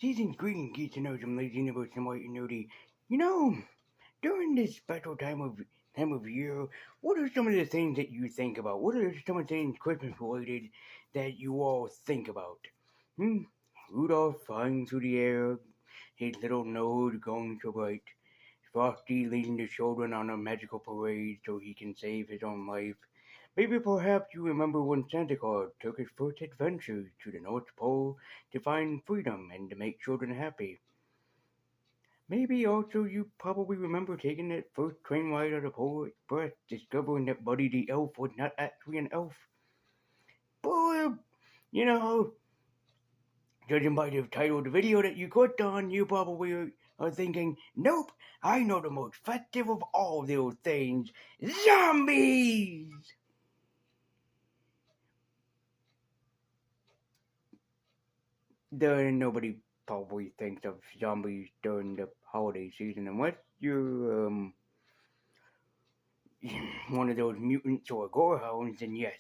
Season's greetings, geeks and nerds from Lazy Universe and White and Nerdy. You know, during this special time of year, what are some of the things that you think about? What are some of the things Christmas related that you all think about? Hmm? Rudolph flying through the air, his little nose going so bright. Frosty leading the children on a magical parade so he can save his own life. Maybe perhaps you remember when Santa Claus took his first adventure to the North Pole to find freedom and to make children happy. Maybe also you probably remember taking that first train ride on the Polar Express, discovering that Buddy the Elf was not actually an elf. But, you know, judging by the title of the video that you clicked on, you probably are thinking, nope, I know the most festive of all those things, zombies! Nobody probably thinks of zombies during the holiday season unless you're one of those mutants or gorehounds, then yes.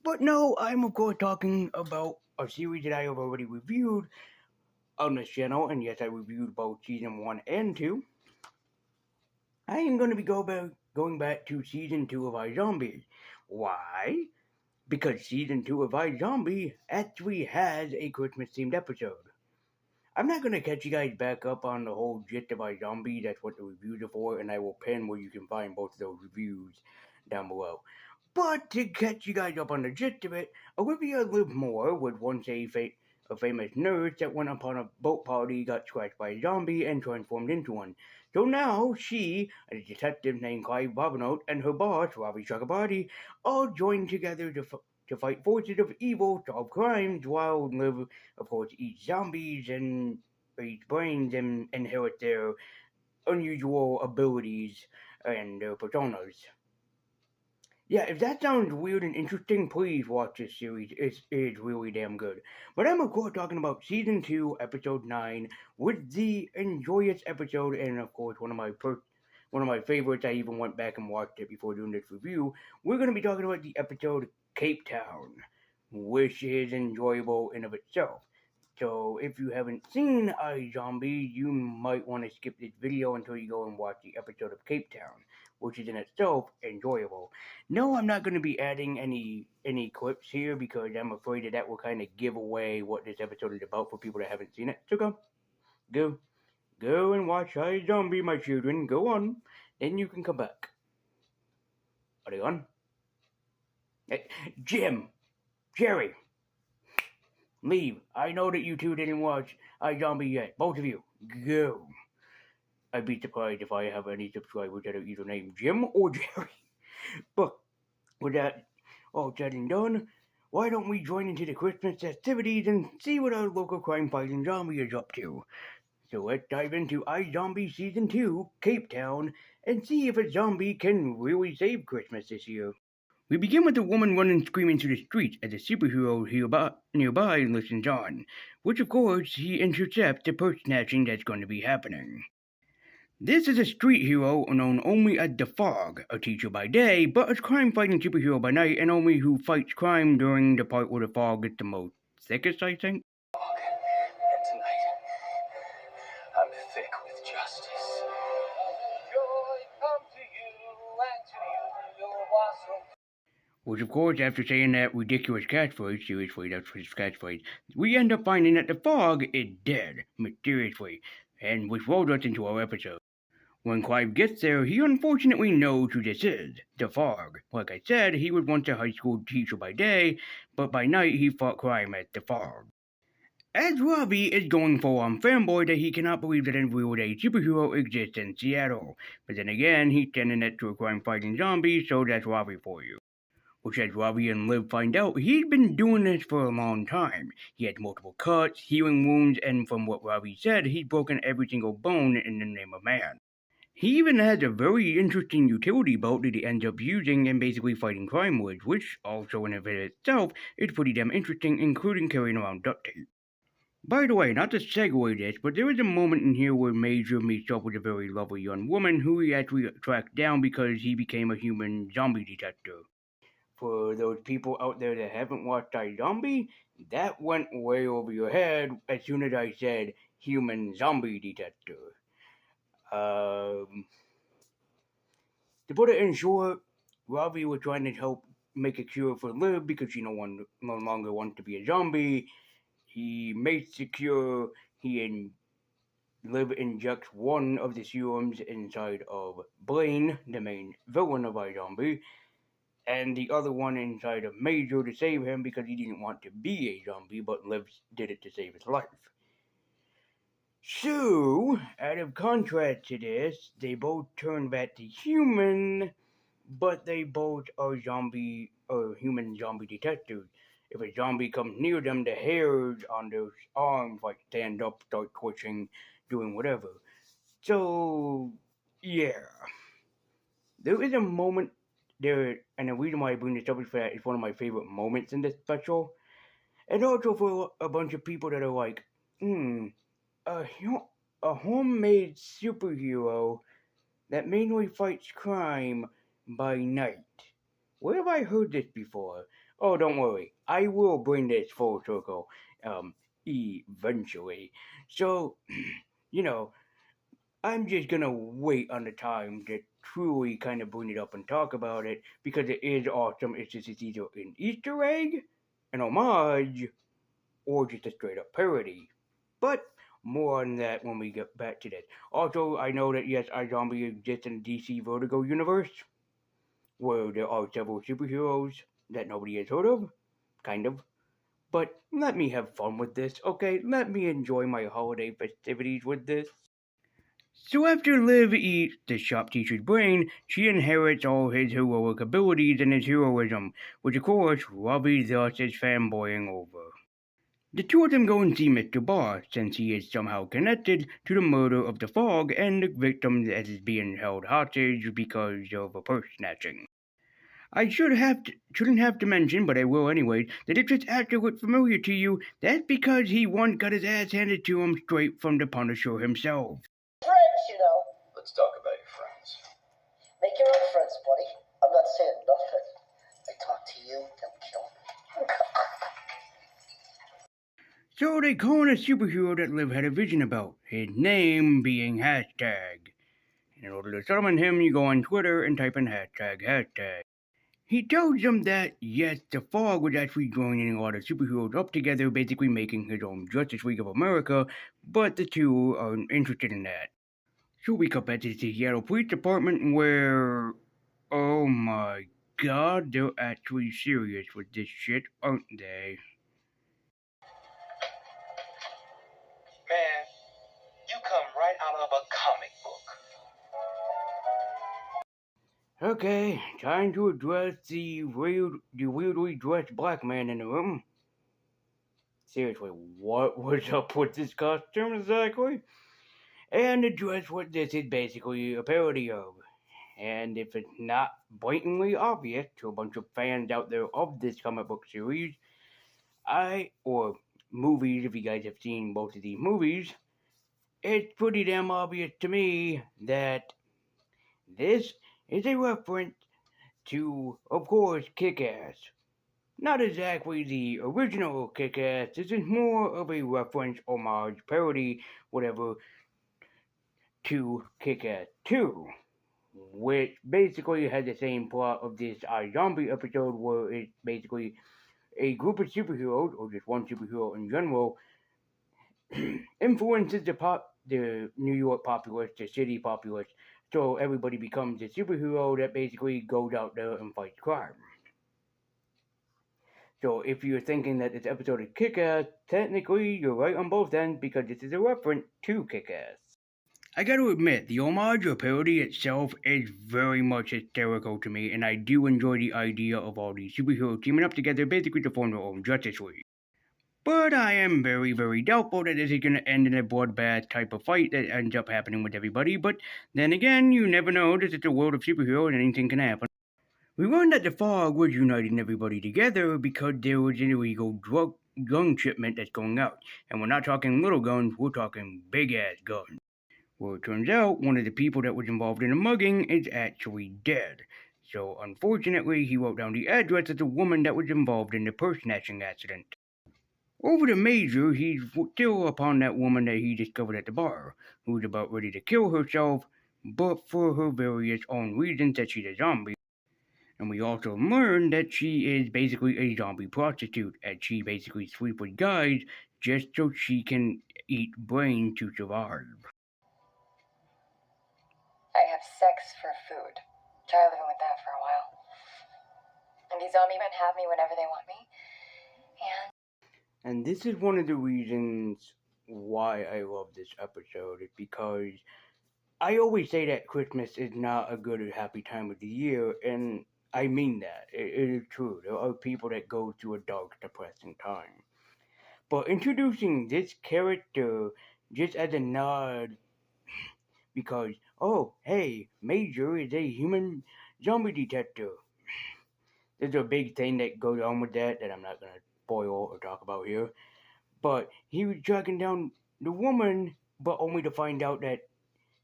But no, I'm of course talking about a series that I have already reviewed on this channel, and yes, I reviewed both season 1 and 2. I am going to be going back to season 2 of iZombie. Why? Because season 2 of iZombie actually has a Christmas themed episode. I'm not going to catch you guys back up on the whole gist of iZombie, that's what the reviews are for, and I will pin where you can find both of those reviews down below. But to catch you guys up on the gist of it, Olivia Livermore was once a famous nurse that went upon a boat party, got scratched by a zombie, and transformed into one. So now she, a detective named Clive Bobineau, and her boss, Ravi Chakrabarti, all joined together to fight forces of evil, solve crimes, while Liv, of course, eats zombies and eats brains and inherit their unusual abilities and their personas. Yeah, if that sounds weird and interesting, please watch this series. It's really damn good. But I'm of course talking about season 2, episode 9, with the Enjoyous episode, and of course one of my favorites. I even went back and watched it before doing this review. We're gonna be talking about the episode Cape Town, which is enjoyable in of itself. So if you haven't seen iZombie, you might want to skip this video until you go and watch the episode of Cape Town, which is in itself enjoyable. No, I'm not going to be adding any clips here because I'm afraid that will kind of give away what this episode is about for people that haven't seen it. So go and watch iZombie, my children. Go on, then you can come back. Are they on? Hey, Jim, Jerry. Leave. I know that you two didn't watch iZombie yet. Both of you. Go. I'd be surprised if I have any subscribers that are either named Jim or Jerry. But with that all said and done, why don't we join into the Christmas festivities and see what our local crime-fighting zombie is up to? So let's dive into iZombie Season 2, Cape Town, and see if a zombie can really save Christmas this year. We begin with a woman running screaming through the streets as a superhero nearby listens on, which of course he intercepts the purse snatching that's going to be happening. This is a street hero known only as the Fog, a teacher by day, but a crime-fighting superhero by night, and only who fights crime during the part where the fog is the most thickest, I think. And tonight, I'm thick with justice. Joy come to you, and to you your blossom. Which, of course, after saying that ridiculous catchphrase, seriously, that's his catchphrase, we end up finding that the Fog is dead, mysteriously, and which rolls us into our episode. When Clive gets there, he unfortunately knows who this is, the Fog. Like I said, he was once a high school teacher by day, but by night he fought crime as the Fog. As Ravi is going full on fanboy that he cannot believe that a real-day superhero exists in Seattle. But then again, he's sending it to a crime-fighting zombie, so that's Ravi for you. Which, as Ravi and Liv find out, he'd been doing this for a long time. He had multiple cuts, healing wounds, and from what Ravi said, he'd broken every single bone in the name of man. He even has a very interesting utility belt that he ends up using and basically fighting crime with, which also in and of itself is pretty damn interesting, including carrying around duct tape. By the way, not to segue this, but there is a moment in here where Major meets up with a very lovely young woman who he actually tracked down because he became a human zombie detector. For those people out there that haven't watched iZombie, that went way over your head as soon as I said human zombie detector. Um, to put it in short, Robbie was trying to help make a cure for Liv because she no longer wants to be a zombie. He makes the cure. Liv injects one of the serums inside of Blaine, the main villain of iZombie, and the other one inside of Major to save him because he didn't want to be a zombie, but Liv did it to save his life. So, out of contrast to this, they both turn back to human, but they both are human zombie detectives. If a zombie comes near them, the hairs on their arms like stand up, start twitching, doing whatever. So, yeah. There is a moment there, and the reason why I bring this up is for that it's one of my favorite moments in this special. And also for a bunch of people that are like, a, a homemade superhero that mainly fights crime by night. Where have I heard this before? Oh, don't worry. I will bring this full circle, eventually. So, you know, I'm just gonna wait on the time to truly kind of bring it up and talk about it because it is awesome. It's just it's either an Easter egg, an homage, or just a straight up parody. But more on that when we get back to this. Also, I know that yes, iZombie exists in the DC Vertigo universe, where there are several superheroes that nobody has heard of, kind of. But let me have fun with this, okay? Let me enjoy my holiday festivities with this. So after Liv eats the shop teacher's brain, she inherits all his heroic abilities and his heroism, which of course Robbie thus is fanboying over. The two of them go and see Mr. Barr, since he is somehow connected to the murder of the Fog and the victim that is being held hostage because of a purse snatching. Shouldn't have to mention, but I will anyway, that if this actor looked familiar to you, that's because he once got his ass handed to him straight from the Punisher himself. Friends, you know. Let's talk about your friends. Make your own friends, buddy. I'm not saying nothing. I talk to you, they'll kill me. So they call in a superhero that Liv had a vision about, his name being hashtag. In order to summon him, you go on Twitter and type in hashtag. He tells them that, yes, the Fog was actually joining a lot of superheroes up together, basically making his own Justice League of America, but the two aren't interested in that. So we cut back to the Seattle Police Department where, oh my god, they're actually serious with this shit, aren't they? Man, you come right out of a comic book. Okay, time to address the weirdly dressed black man in the room. Seriously, what was up with this costume exactly? And address what this is basically a parody of. And if it's not blatantly obvious to a bunch of fans out there of this comic book series, or movies, if you guys have seen both of these movies, it's pretty damn obvious to me that this is a reference to, of course, Kick-Ass. Not exactly the original Kick-Ass, this is more of a reference, homage, parody, whatever, to Kick-Ass 2, which basically has the same plot of this iZombie episode where it's basically a group of superheroes, or just one superhero in general, influences the New York populace, the city populace, so everybody becomes a superhero that basically goes out there and fights crime. So if you're thinking that this episode is Kick-Ass, technically you're right on both ends because this is a reference to Kick-Ass. I gotta admit, the homage or parody itself is very much hysterical to me, and I do enjoy the idea of all these superheroes teaming up together basically to form their own Justice League. But I am very, very doubtful that this is going to end in a bloodbath type of fight that ends up happening with everybody, but then again, you never know, this is the world of superheroes and anything can happen. We learned that the Fog was uniting everybody together because there was an illegal gun shipment that's going out. And we're not talking little guns, we're talking big-ass guns. Well, it turns out one of the people that was involved in the mugging is actually dead. So, unfortunately, he wrote down the address of the woman that was involved in the purse snatching accident. Over the Major, he's still upon that woman that he discovered at the bar, who was about ready to kill herself, but for her various own reasons that she's a zombie. And we also learn that she is basically a zombie prostitute, and she basically sleeps with guys just so she can eat brain to survive. I have sex for food. Try living with that for a while. And these zombie men have me whenever they want me. And this is one of the reasons why I love this episode, is because I always say that Christmas is not a good or happy time of the year, and I mean that. It is true. There are people that go through a dark, depressing time. But introducing this character just as a nod, because, oh, hey, Major is a human zombie detective. There's a big thing that goes on with that I'm not going to spoil or talk about here. But he was tracking down the woman, but only to find out that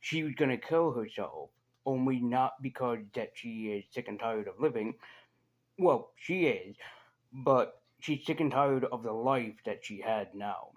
she was going to kill herself. Only not because that she is sick and tired of living. Well, she is, but she's sick and tired of the life that she had now.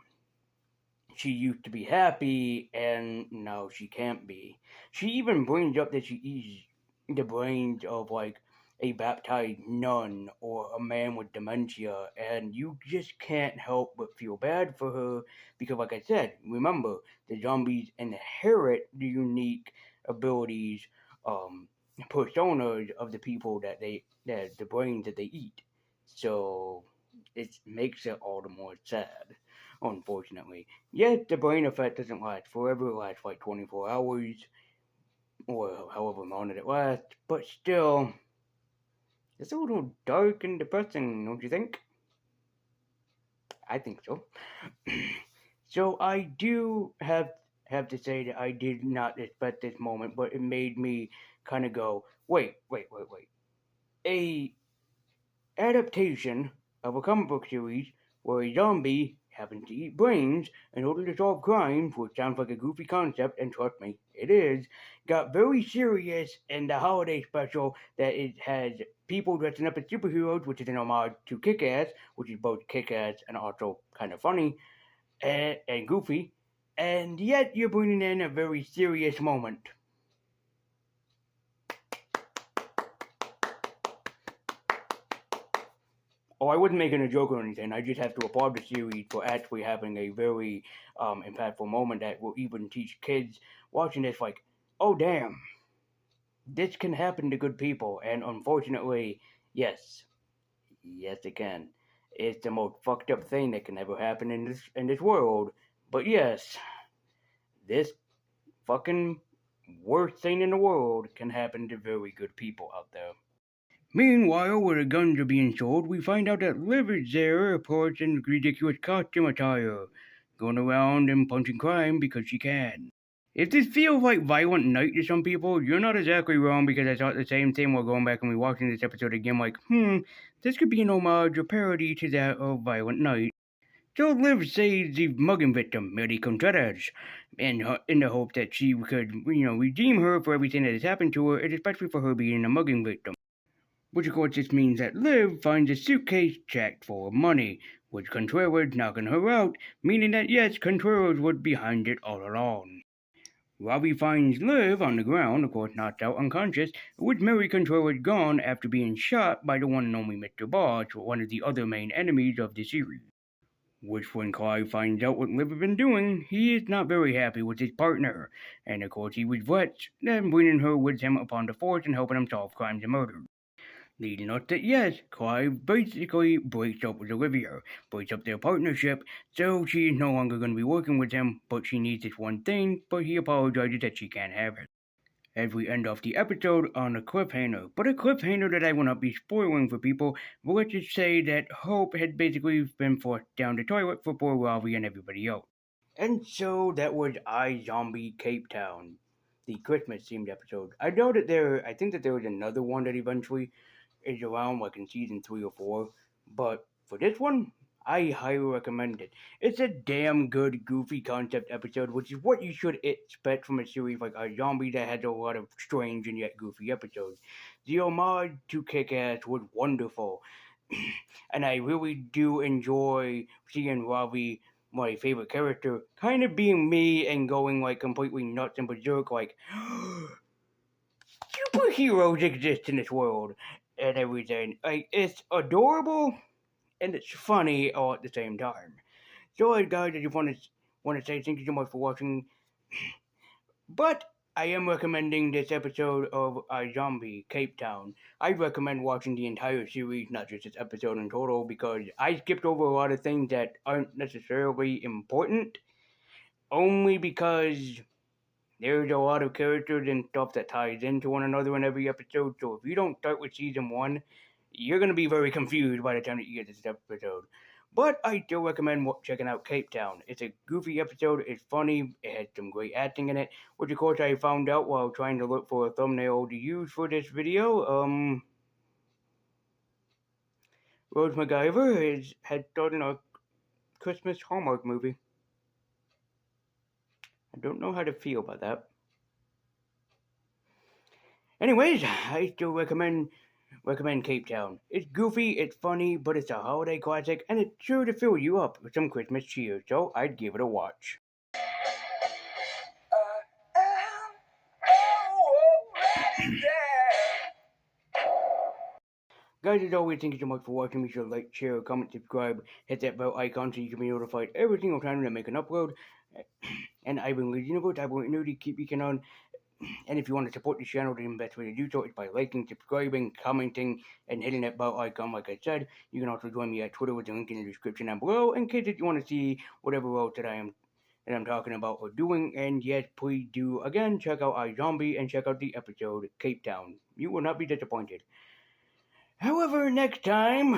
She used to be happy, and now she can't be. She even brings up that she eats the brains of, like, a baptized nun or a man with dementia, and you just can't help but feel bad for her because, like I said, remember, the zombies inherit the unique abilities, personas of the people that the brains that they eat. So it makes it all the more sad, unfortunately. Yet the brain effect doesn't last forever, it lasts like 24 hours, or however long it lasts, but still, it's a little dark and depressing, don't you think? I think so. So I do have to say that I did not expect this moment, but it made me kind of go, wait. A adaptation of a comic book series where a zombie happens to eat brains in order to solve crimes, which sounds like a goofy concept, and trust me, it is, got very serious in the holiday special that it has people dressing up as superheroes, which is an homage to Kick Ass, which is both kick ass and also kind of funny and goofy, and yet you're bringing in a very serious moment. Oh, I wasn't making a joke or anything. I just have to applaud the series for actually having a very impactful moment that will even teach kids watching this, like, oh, damn, this can happen to good people. And unfortunately, yes, it can. It's the most fucked up thing that can ever happen in this world. But yes, this fucking worst thing in the world can happen to very good people out there. Meanwhile, where the guns are being sold, we find out that Liv is there, of course, in ridiculous costume attire, going around and punching crime because she can. If this feels like Violent Night to some people, you're not exactly wrong, because I thought the same thing while going back and rewatching this episode again, like, this could be an homage or parody to that of Violent Night. So Liv saves the mugging victim, Mary Contreras, in the hope that she could, redeem her for everything that has happened to her, and especially for her being a mugging victim. Which of course just means that Liv finds a suitcase checked full of money, with Contreras knocking her out, meaning that yes, Contreras was behind it all along. Robbie finds Liv on the ground, of course knocked out unconscious, with Mary Contreras gone after being shot by the one and only Mr. Boss, one of the other main enemies of the series. Which when Clive finds out what Liv has been doing, he is not very happy with his partner, and of course he regrets then bringing her with him upon the force and helping him solve crimes and murders. Leading us that yes, Clive basically breaks up with Olivia, breaks up their partnership, so she is no longer going to be working with him, but she needs this one thing, but he apologizes that she can't have it. As we end off the episode on a cliffhanger, but a cliffhanger that I will not be spoiling for people, but let's just say that Hope had basically been forced down the toilet for poor Ravi and everybody else. And so that was IZombie Cape Town, the Christmas themed episode. I think that there was another one that eventually is around like in season 3 or 4, but for this one, I highly recommend it. It's a damn good goofy concept episode, which is what you should expect from a series like IZombie that has a lot of strange and yet goofy episodes. The homage to Kick-Ass was wonderful. And I really do enjoy seeing Ravi, my favorite character, kind of being me and going like completely nuts and berserk, like superheroes exist in this world and everything. Like it's adorable and it's funny all at the same time. So, guys, I just want to say thank you so much for watching. But I am recommending this episode of iZombie Cape Town. I recommend watching the entire series, not just this episode in total, because I skipped over a lot of things that aren't necessarily important, only because there's a lot of characters and stuff that ties into one another in every episode. So if you don't start with season one, you're going to be very confused by the time that you get to this episode. But I still recommend checking out Cape Town. It's a goofy episode, it's funny, it has some great acting in it, which of course I found out while trying to look for a thumbnail to use for this video. Rose MacGyver had started a Christmas Hallmark movie. I don't know how to feel about that. Anyways, I still recommend Cape Town. It's goofy, it's funny, but it's a holiday classic, and it's sure to fill you up with some Christmas cheer, so I'd give it a watch. Guys, as always, thank you so much for watching. Be sure to like, share, comment, subscribe, hit that bell icon so you can be notified every single time that I make an upload. And I've been Liz Universe, I've been nerdy, keep your on. And if you want to support the channel, the best way to do so is by liking, subscribing, commenting, and hitting that bell icon like I said. You can also join me at Twitter with the link in the description down below in case if you want to see whatever else that I'm talking about or doing. And yes, please do again check out iZombie and check out the episode Cape Town. You will not be disappointed. However, next time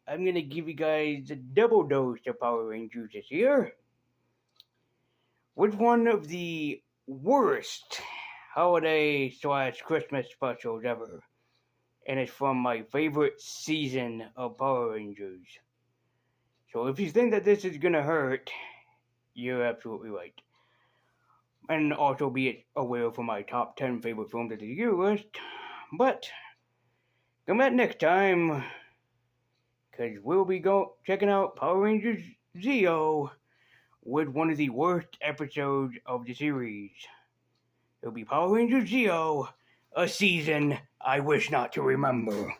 I'm gonna give you guys a double dose of Power Rangers this year with one of the worst holiday / Christmas specials ever. And it's from my favorite season of Power Rangers. So if you think that this is gonna hurt, you're absolutely right. And also be aware for my top 10 favorite films of the year list. But come back next time, because we'll be checking out Power Rangers Zeo with one of the worst episodes of the series. It'll be Power Rangers Zeo, a season I wish not to remember.